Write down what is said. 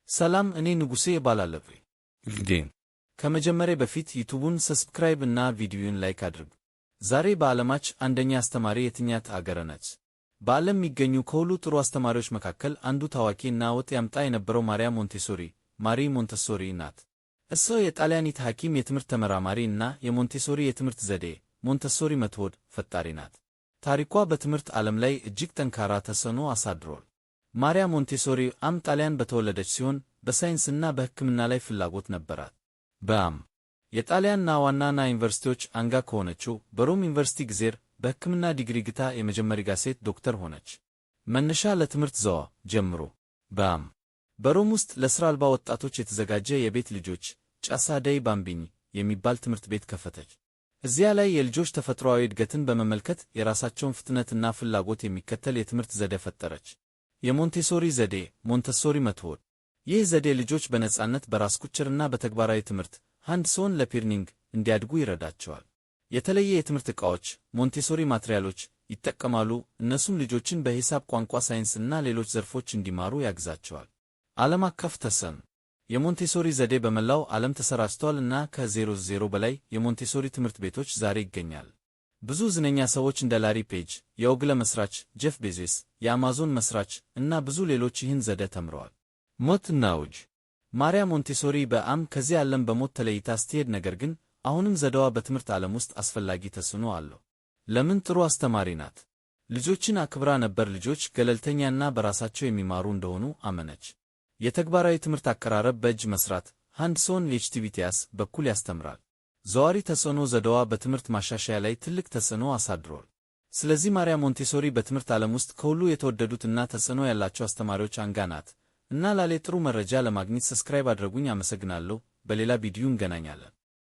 ሰላም እኔ ንጉሴ እባላለሁ። ከመጀመሪያ በፊት ዩቲዩቡን ሰብስክራይብ እና ቪዲዮውን ላይክ አድርጉ። ዛሬ በዓለማች አንደኛ አስተማሪ የትኛት አገር ነች? በዓለም የሚገኙ ከሁሉ ጥሩ አስተማሪዎች መካከል አንዱ ታዋቂ እና ውጤት ያመጣ የነበረው ማሪያ ሞንቴሶሪ ማሪ ሞንተሶሪ ናት። እሷ የጣሊያኒት ሐኪም፣ የትምህርት ተመራማሪ እና የሞንቴሶሪ የትምህርት ዘዴ ሞንተሶሪ ሜቶድ ፈጣሪ ናት። ታሪኳ በትምህርት ዓለም ላይ እጅግ ጠንካራ ተጽዕኖ አሳድሯል። ማሪያ ሞንቴሶሪ ጣሊያን በተወለደች ሲሆን በሳይንስና በሕክምና ላይ ፍላጎት ነበራት። የጣሊያንና ዋና ዩኒቨርሲቲዎች አንጋ ከሆነችው በሮም ዩኒቨርሲቲ ጊዜር በሕክምና ዲግሪ ግታ የመጀመሪያ ሴት ዶክተር ሆነች። መነሻ ለትምህርት ዘዋ ጀምሮ በሮም ውስጥ ለሥራ አልባ ወጣቶች የተዘጋጀ የቤት ልጆች ጫሳ ደይ ባምቢኒ የሚባል ትምህርት ቤት ከፈተች። እዚያ ላይ የልጆች ተፈጥሯዊ እድገትን በመመልከት የራሳቸውን ፍጥነትና ፍላጎት የሚከተል የትምህርት ዘዴ ፈጠረች። የሞንቴሶሪ ዘዴ ሞንተሶሪ ሜቶድ። ይህ ዘዴ ልጆች በነጻነት በራስ ቁጥጥርና በተግባራዊ ትምህርት ሃንድስ-ኦን ለርኒንግ እንዲያድጉ ይረዳቸዋል። የተለየ የትምህርት ዕቃዎች ሞንቴሶሪ ማትሪያሎች ይጠቀማሉ። እነሱም ልጆችን በሂሳብ፣ ቋንቋ፣ ሳይንስ እና ሌሎች ዘርፎች እንዲማሩ ያግዛቸዋል። ዓለም አቀፍ ተጽዕኖ። የሞንቴሶሪ ዘዴ በመላው ዓለም ተሰራጭቷል እና ከ00 በላይ የሞንቴሶሪ ትምህርት ቤቶች ዛሬ ይገኛል። ብዙ ዝነኛ ሰዎች እንደ ላሪ ፔጅ፣ የጉግል መስራች ጄፍ ቤዞስ፣ የአማዞን መስራች እና ብዙ ሌሎች ይህን ዘዴ ተምረዋል። ሞት እና ውጅ። ማሪያ ሞንቴሶሪ ከዚህ ዓለም በሞት ተለይታ ስትሄድ፣ ነገር ግን አሁንም ዘዴዋ በትምህርት ዓለም ውስጥ አስፈላጊ ተጽዕኖ አለው። ለምን? ጥሩ አስተማሪ ናት። ልጆችን አክብራ ነበር። ልጆች ገለልተኛና በራሳቸው የሚማሩ እንደሆኑ አመነች። የተግባራዊ ትምህርት አቀራረብ በእጅ መስራት ሃንድስ-ኦን አክቲቪቲስ በኩል ያስተምራል። ዘዋሪ ተጽዕኖ። ዘዴዋ በትምህርት ማሻሻያ ላይ ትልቅ ተጽዕኖ አሳድሯል። ስለዚህ ማሪያ ሞንቴሶሪ በትምህርት ዓለም ውስጥ ከሁሉ የተወደዱት እና ተጽዕኖ ያላቸው አስተማሪዎች አንጋ ናት። እና ላሌ ጥሩ መረጃ ለማግኘት ሰብስክራይብ አድርጉኝ። አመሰግናለሁ። በሌላ ቪዲዮ እንገናኛለን።